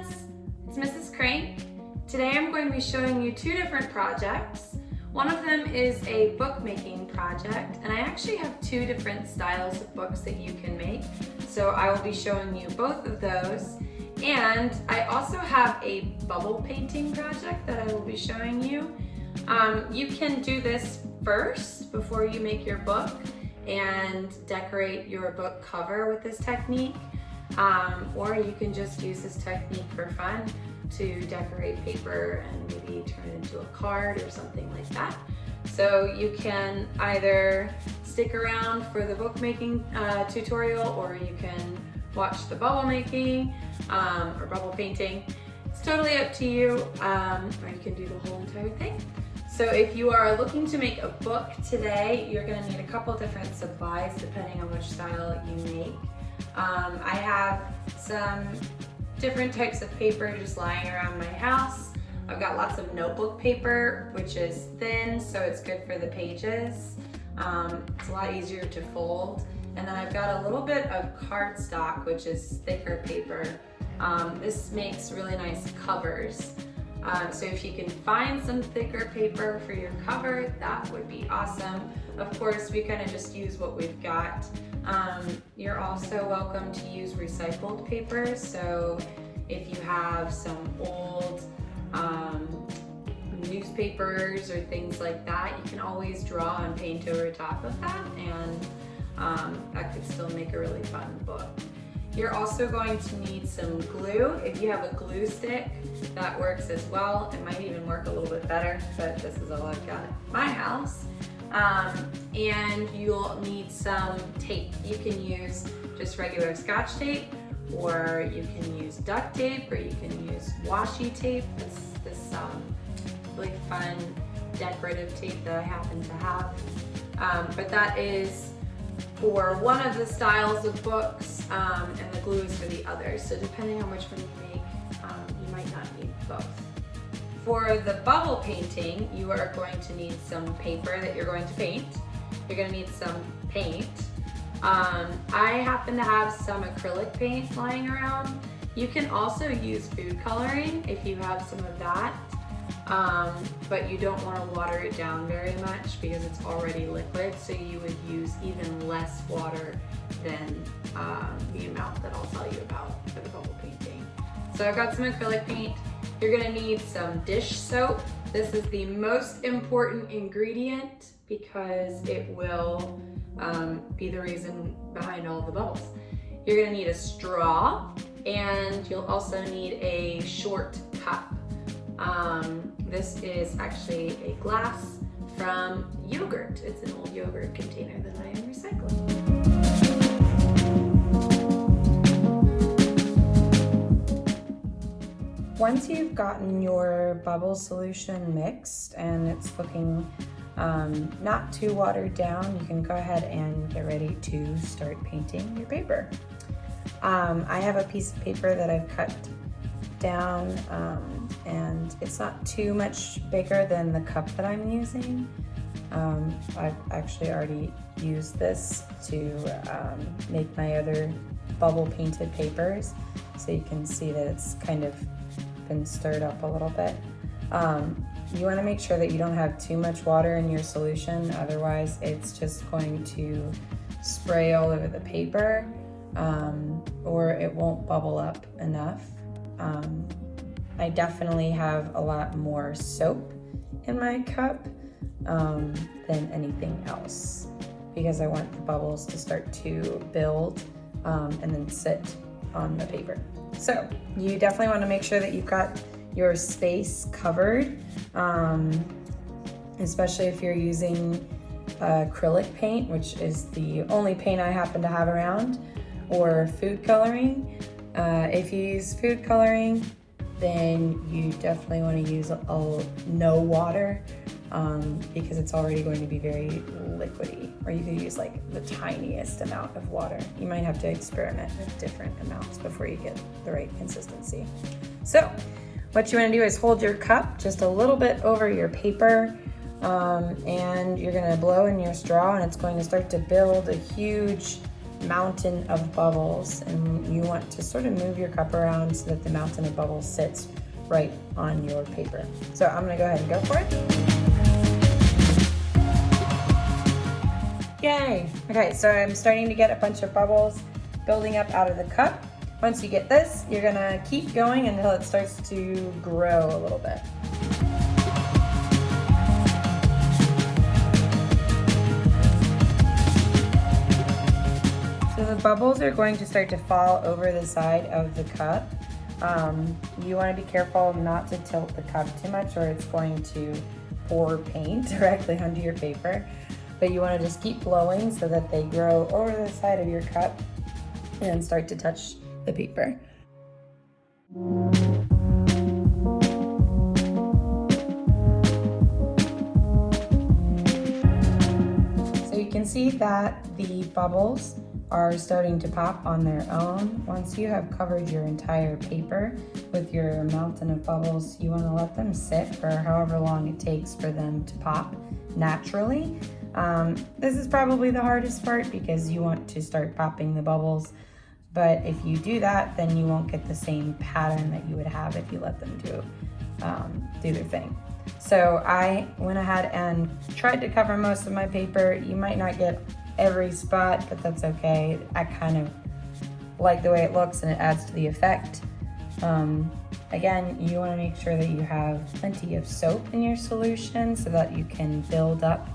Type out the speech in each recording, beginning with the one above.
friends, it's Mrs. Crank. Today I'm going to be showing you two different projects. One of them is a bookmaking project, and I actually have two different styles of books that you can make. So I will be showing you both of those. And I also have a bubble painting project that I will be showing you. You can do this first before you make your book and decorate your book cover with this technique. Or you can just use this technique for fun to decorate paper and maybe turn it into a card or something like that. So you can either stick around for the bookmaking tutorial, or you can watch the bubble making or bubble painting. It's totally up to you, or you can do the whole entire thing. So if you are looking to make a book today, you're going to need a couple different supplies depending on which style you make. I have some different types of paper just lying around my house. I've got lots of notebook paper, which is thin, so it's good for the pages. It's a lot easier to fold. And then I've got a little bit of cardstock, which is thicker paper. This makes really nice covers. So if you can find some thicker paper for your cover, that would be awesome. Of course, we kind of just use what we've got. You're also welcome to use recycled paper. So if you have some old newspapers or things like that, you can always draw and paint over top of that, and that could still make a really fun book. You're also going to need some glue. If you have a glue stick, that works as well. It might even work a little bit better, but this is all I've got at my house. And you'll need some tape. You can use just regular Scotch tape, or you can use duct tape, or you can use washi tape. This really fun decorative tape that I happen to have. But that is for one of the styles of books, and the glue is for the other. So depending on which one you make, you might not need both. For the bubble painting, you are going to need some paper that you're going to paint. You're going to need some paint. I happen to have some acrylic paint lying around. You can also use food coloring if you have some of that, but you don't want to water it down very much because it's already liquid, so you would use even less water than the amount that I'll tell you about for the bubble painting. So I've got some acrylic paint. You're gonna need some dish soap. This is the most important ingredient because it will be the reason behind all the bubbles. You're gonna need a straw, and you'll also need a short cup. This is actually a glass from yogurt. It's an old yogurt container that I am recycling. Once you've gotten your bubble solution mixed and it's looking not too watered down, you can go ahead and get ready to start painting your paper. I have a piece of paper that I've cut down, and it's not too much bigger than the cup that I'm using. I've actually already used this to make my other bubble painted papers, so you can see that it's kind of been stirred up a little bit. You want to make sure that you don't have too much water in your solution, otherwise it's just going to spray all over the paper, or it won't bubble up enough. I definitely have a lot more soap in my cup than anything else, because I want the bubbles to start to build and then sit on the paper. So you definitely want to make sure that you've got your space covered, especially if you're using acrylic paint, which is the only paint I happen to have around, or food coloring. If you use food coloring, then you definitely want to use no water, because it's already going to be very liquidy, or you could use like the tiniest amount of water. You might have to experiment with different amounts before you get the right consistency. So what you want to do is hold your cup just a little bit over your paper, and you're going to blow in your straw, and it's going to start to build a huge mountain of bubbles, and you want to sort of move your cup around so that the mountain of bubbles sits right on your paper. So I'm gonna go ahead and go for it. Yay! Okay, so I'm starting to get a bunch of bubbles building up out of the cup. Once you get this, you're gonna keep going until it starts to grow a little bit. So the bubbles are going to start to fall over the side of the cup. You want to be careful not to tilt the cup too much, or it's going to pour paint directly onto your paper. But you want to just keep blowing so that they grow over the side of your cup and start to touch the paper. So you can see that the bubbles are starting to pop on their own. Once you have covered your entire paper with your mountain of bubbles, you want to let them sit for however long it takes for them to pop naturally. This is probably the hardest part because you want to start popping the bubbles, but if you do that, then you won't get the same pattern that you would have if you let them do their thing. So I went ahead and tried to cover most of my paper. You might not get every spot, but that's okay. I kind of like the way it looks and it adds to the effect. Again, you want to make sure that you have plenty of soap in your solution so that you can build up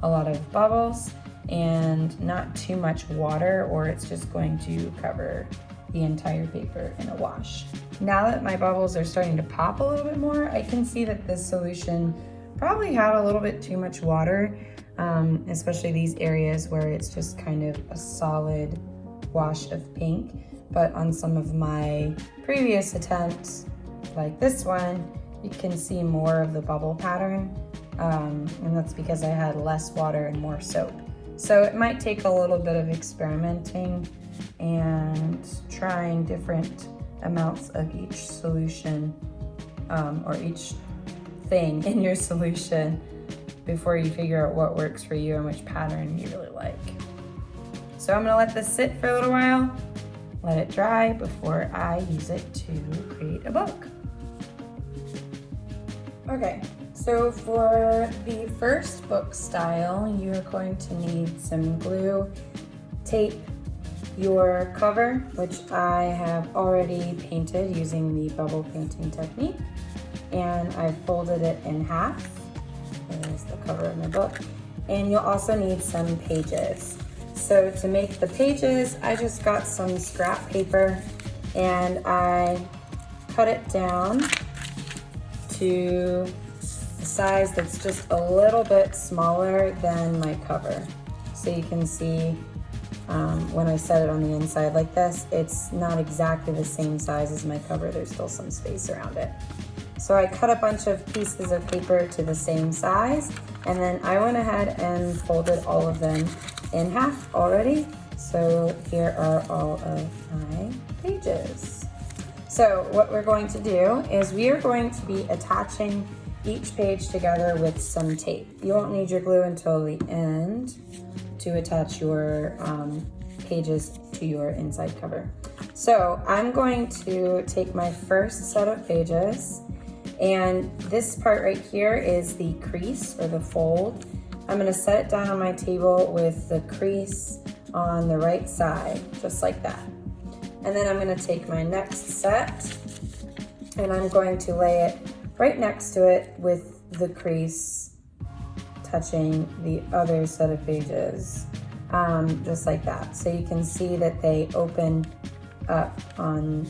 a lot of bubbles and not too much water, or it's just going to cover the entire paper in a wash. Now that my bubbles are starting to pop a little bit more, I can see that this solution probably had a little bit too much water, especially these areas where it's just kind of a solid wash of pink. But on some of my previous attempts, like this one, you can see more of the bubble pattern, and that's because I had less water and more soap. So it might take a little bit of experimenting and trying different amounts of each solution, or each thing in your solution before you figure out what works for you and which pattern you really like. So I'm gonna let this sit for a little while, let it dry before I use it to create a book. Okay, so for the first book style, you're going to need some glue, tape, your cover, which I have already painted using the bubble painting technique, and I've folded it in half. There's the cover of my book. And you'll also need some pages. So to make the pages, I just got some scrap paper and I cut it down to a size that's just a little bit smaller than my cover. So you can see when I set it on the inside like this, it's not exactly the same size as my cover. There's still some space around it. So I cut a bunch of pieces of paper to the same size, and then I went ahead and folded all of them in half already. So here are all of my pages. So what we're going to do is we are going to be attaching each page together with some tape. You won't need your glue until the end to attach your pages to your inside cover. So I'm going to take my first set of pages, and this part right here is the crease or the fold. I'm going to set it down on my table with the crease on the right side, just like that. And then I'm going to take my next set and I'm going to lay it right next to it with the crease touching the other set of pages, just like that. So you can see that they open up on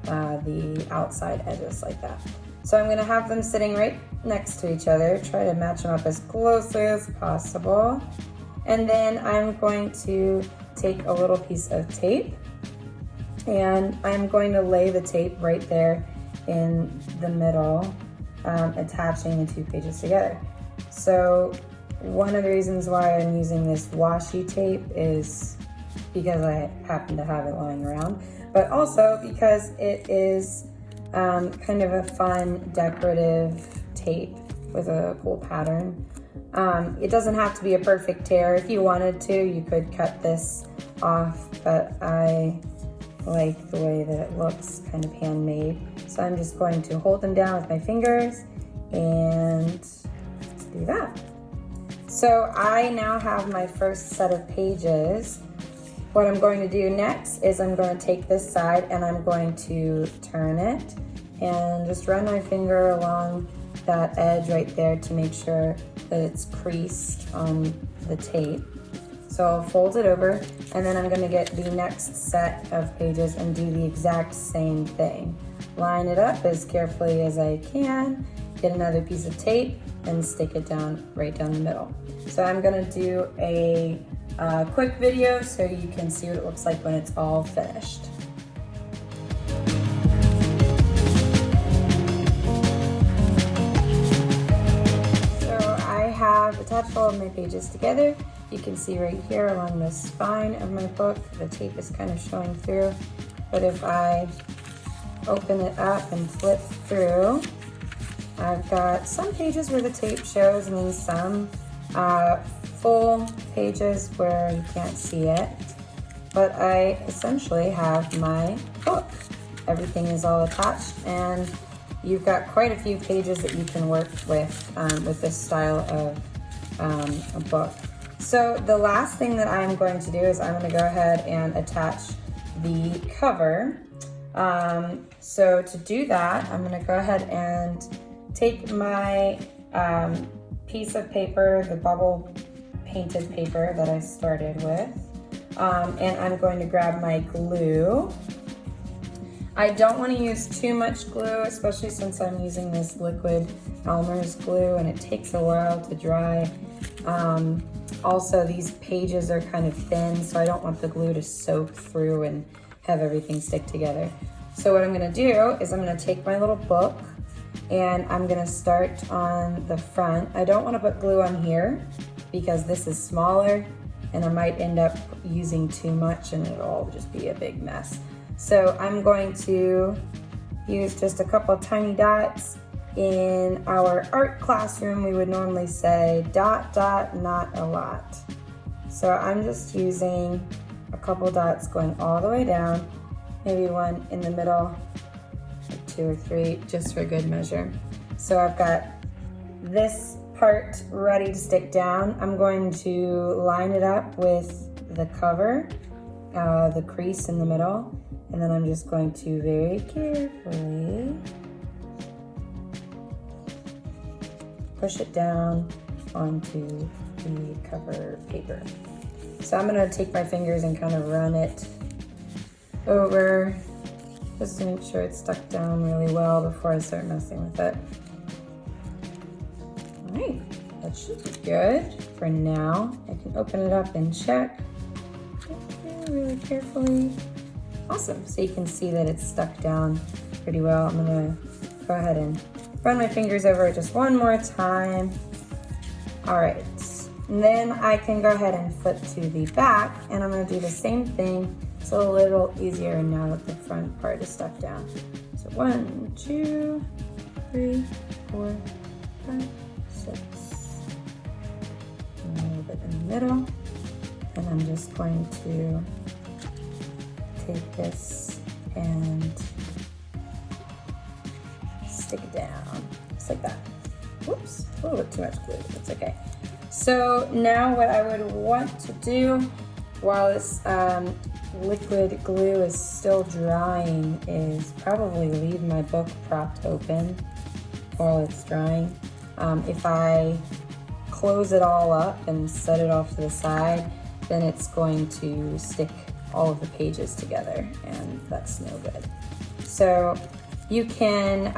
the outside edges like that. So I'm gonna have them sitting right next to each other, try to match them up as closely as possible. And then I'm going to take a little piece of tape and I'm going to lay the tape right there in the middle, attaching the two pages together. So one of the reasons why I'm using this washi tape is because I happen to have it lying around, but also because it is kind of a fun decorative tape with a cool pattern. It doesn't have to be a perfect tear. If you wanted to, you could cut this off, but I like the way that it looks, kind of handmade. So I'm just going to hold them down with my fingers and do that. So I now have my first set of pages. What I'm going to do next is I'm going to take this side and I'm going to turn it and just run my finger along that edge right there to make sure that it's creased on the tape. So I'll fold it over and then I'm going to get the next set of pages and do the exact same thing. Line it up as carefully as I can, get another piece of tape and stick it down right down the middle. So I'm going to do a quick video so you can see what it looks like when it's all finished. So I have attached all of my pages together. You can see right here along the spine of my book, the tape is kind of showing through. But if I open it up and flip through, I've got some pages where the tape shows and then some full pages where you can't see it. But I essentially have my book. Everything is all attached and you've got quite a few pages that you can work with this style of a book. So the last thing that I'm going to do is I'm going to go ahead and attach the cover. So to do that, I'm going to go ahead and take my piece of paper, the bubble painted paper that I started with, and I'm going to grab my glue. I don't want to use too much glue, especially since I'm using this liquid Elmer's glue and it takes a while to dry. Also, these pages are kind of thin, so I don't want the glue to soak through and have everything stick together. So what I'm going to do is I'm going to take my little book and I'm going to start on the front. I don't want to put glue on here because this is smaller and I might end up using too much and it'll all just be a big mess. So I'm going to use just a couple tiny dots. In our art classroom, we would normally say dot, dot, not a lot. So I'm just using a couple dots going all the way down, maybe one in the middle, like 2 or 3, just for good measure. So I've got this part ready to stick down. I'm going to line it up with the cover, the crease in the middle, and then I'm just going to very carefully push it down onto the cover paper. So I'm gonna take my fingers and kind of run it over just to make sure it's stuck down really well before I start messing with it. All right, that should be good for now. I can open it up and check really carefully. Awesome, so you can see that it's stuck down pretty well. I'm gonna go ahead and run my fingers over it just one more time. All right, and then I can go ahead and flip to the back and I'm gonna do the same thing. It's a little easier now that the front part is stuck down. So 1, 2, 3, 4, 5, 6. A little bit in the middle. And I'm just going to take this and stick it down, just like that. Whoops, a little bit too much glue, that's okay. So now what I would want to do while this liquid glue is still drying is probably leave my book propped open while it's drying. If I close it all up and set it off to the side, then it's going to stick all of the pages together and that's no good. So you can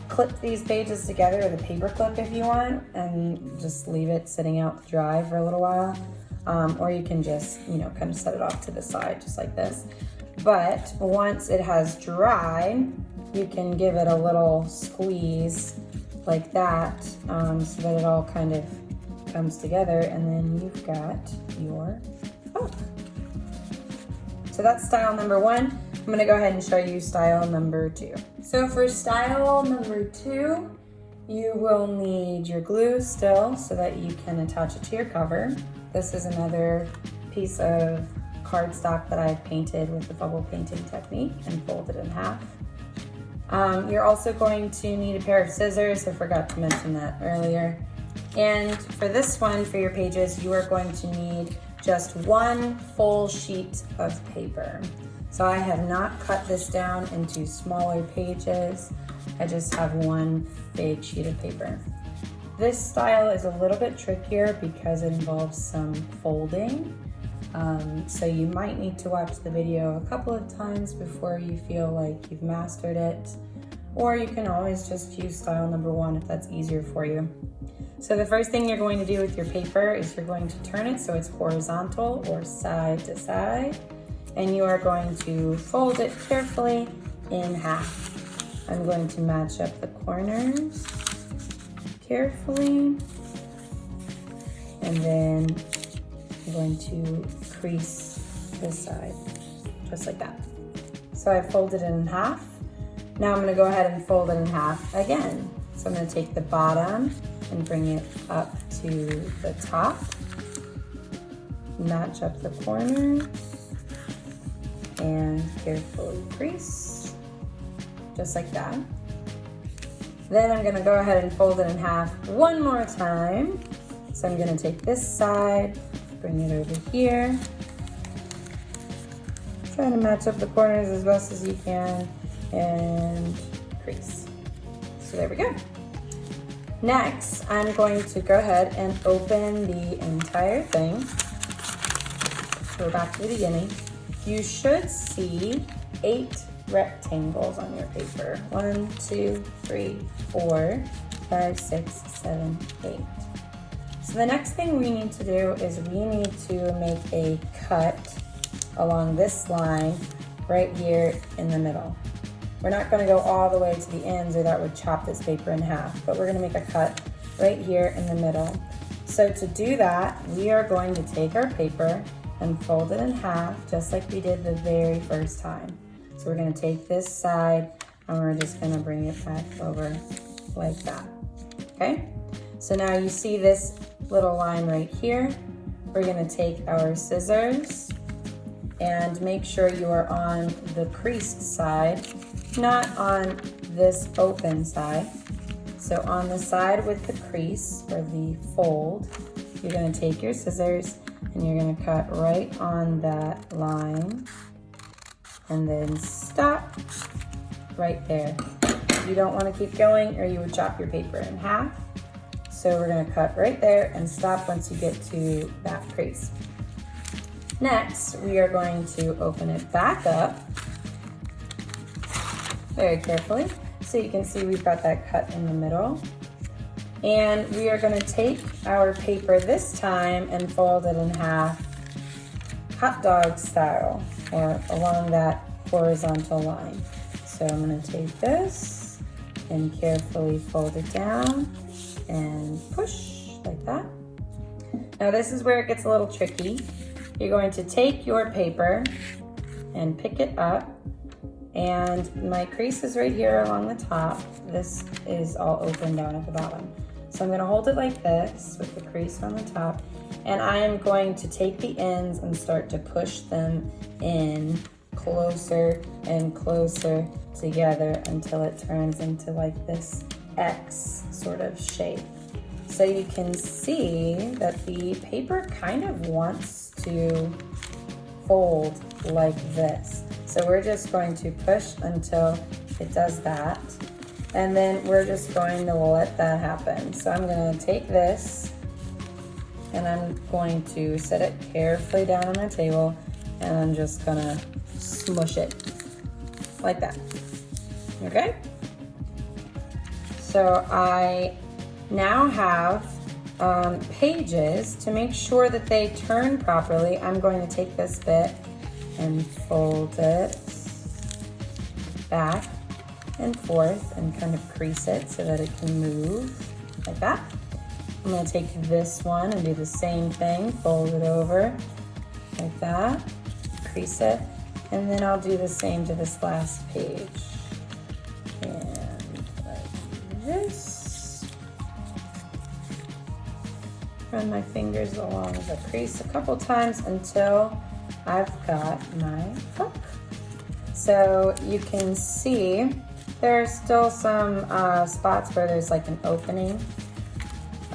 clip these pages together with a paper clip if you want and just leave it sitting out to dry for a little while. Or you can just, kind of set it off to the side just like this. But once it has dried, you can give it a little squeeze like that so that it all kind of comes together and then you've got your book. So that's style number 1. I'm gonna go ahead and show you style number 2. So for style number 2, you will need your glue still so that you can attach it to your cover. This is another piece of cardstock that I've painted with the bubble painting technique and folded in half. You're also going to need a pair of scissors. I forgot to mention that earlier. And for this one, for your pages, you are going to need just one full sheet of paper. So I have not cut this down into smaller pages. I just have one big sheet of paper. This style is a little bit trickier because it involves some folding. So you might need to watch the video a couple of times before you feel like you've mastered it. Or you can always just use style number one if that's easier for you. So the first thing you're going to do with your paper is you're going to turn it so it's horizontal or side to side. And you are going to fold it carefully in half. I'm going to match up the corners carefully. And then I'm going to crease this side, just like that. So I folded it in half. Now I'm gonna go ahead and fold it in half again. So I'm gonna take the bottom and bring it up to the top. Match up the corners and carefully crease, just like that. Then I'm gonna go ahead and fold it in half one more time. So I'm gonna take this side, bring it over here. Try to match up the corners as best as you can and crease. So there we go. Next, I'm going to go ahead and open the entire thing. So we're back to the beginning. You should see 8 rectangles on your paper. 1, 2, 3, 4, 5, 6, 7, 8. So the next thing we need to do is we need to make a cut along this line right here in the middle. We're not going to go all the way to the ends or that would chop this paper in half, but we're going to make a cut right here in the middle. So to do that, we are going to take our paper and fold it in half just like we did the very first time. So we're going to take this side and we're just going to bring it back over like that. Okay? So now you see this little line right here. We're going to take our scissors and make sure you are on the creased side, not on this open side. So on the side with the crease or the fold, you're going to take your scissors and you're going to cut right on that line and then stop right there. You don't want to keep going or you would chop your paper in half. So we're going to cut right there and stop once you get to that crease. Next, we are going to open it back up very carefully. So you can see we've got that cut in the middle. And we are going to take our paper this time and fold it in half, hot dog style, or along that horizontal line. So I'm going to take this and carefully fold it down and push like that. Now this is where it gets a little tricky. You're going to take your paper and pick it up, and my crease is right here along the top. This is all open down at the bottom. So I'm going to hold it like this with the crease on the top, and I am going to take the ends and start to push them in closer and closer together until it turns into like this X sort of shape. So you can see that the paper kind of wants to fold like this. So we're just going to push until it does that. And then we're just going to let that happen. So I'm going to take this and I'm going to set it carefully down on my table and I'm just going to smush it like that. Okay? So I now have pages. To make sure that they turn properly, I'm going to take this bit and fold it back and forth and kind of crease it so that it can move like that. I'm going to take this one and do the same thing, fold it over like that, crease it, and then I'll do the same to this last page. And like this. run my fingers along the crease a couple times until I've got my book. So you can see there are still some spots where there's like an opening.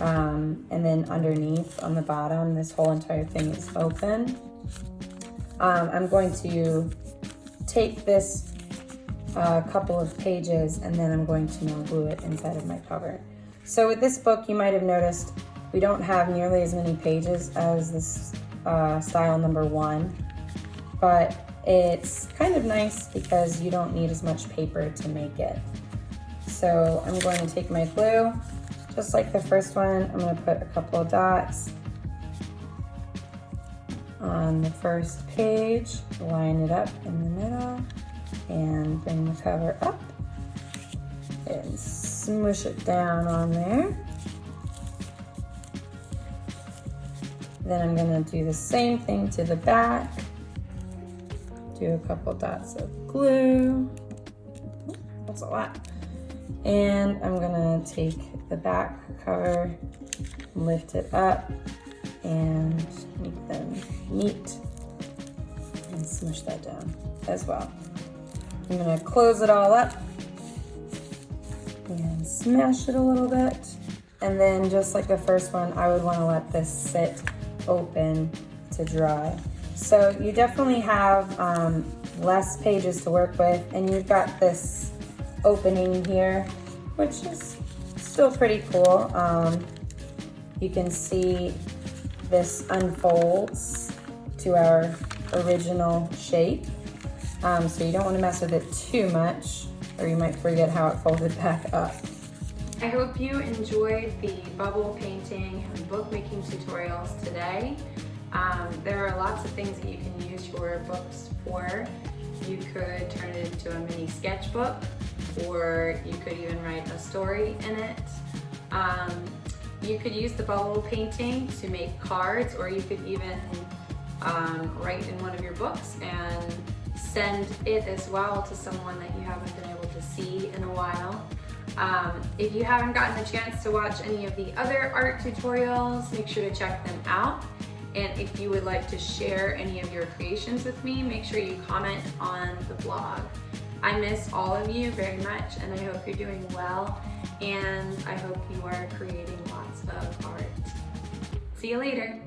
And then underneath on the bottom, this whole entire thing is open. I'm going to take this couple of pages and then I'm going to now glue it inside of my cover. So with this book, you might have noticed we don't have nearly as many pages as this style number 1, but it's kind of nice because you don't need as much paper to make it. So I'm going to take my glue, just like the first one. I'm going to put a couple of dots on the first page, line it up in the middle, and bring the cover up and smush it down on there. Then I'm going to do the same thing to the back. Do a couple dots of glue. That's a lot. And I'm going to take the back cover, lift it up, and make them meet and smush that down as well. I'm going to close it all up and smash it a little bit. And then just like the first one, I would want to let this sit open to dry. So you definitely have less pages to work with, and you've got this opening here, which is still pretty cool. You can see this unfolds to our original shape. So you don't want to mess with it too much, or you might forget how it folded back up. I hope you enjoyed the bubble painting and bookmaking tutorials today. There are lots of things that you can use your books for. You could turn it into a mini sketchbook, or you could even write a story in it. You could use the bubble painting to make cards, or you could even write in one of your books and send it as well to someone that you haven't been able to see in a while. If you haven't gotten a chance to watch any of the other art tutorials, make sure to check them out. And if you would like to share any of your creations with me, make sure you comment on the blog. I miss all of you very much, and I hope you're doing well, and I hope you are creating lots of art. See you later.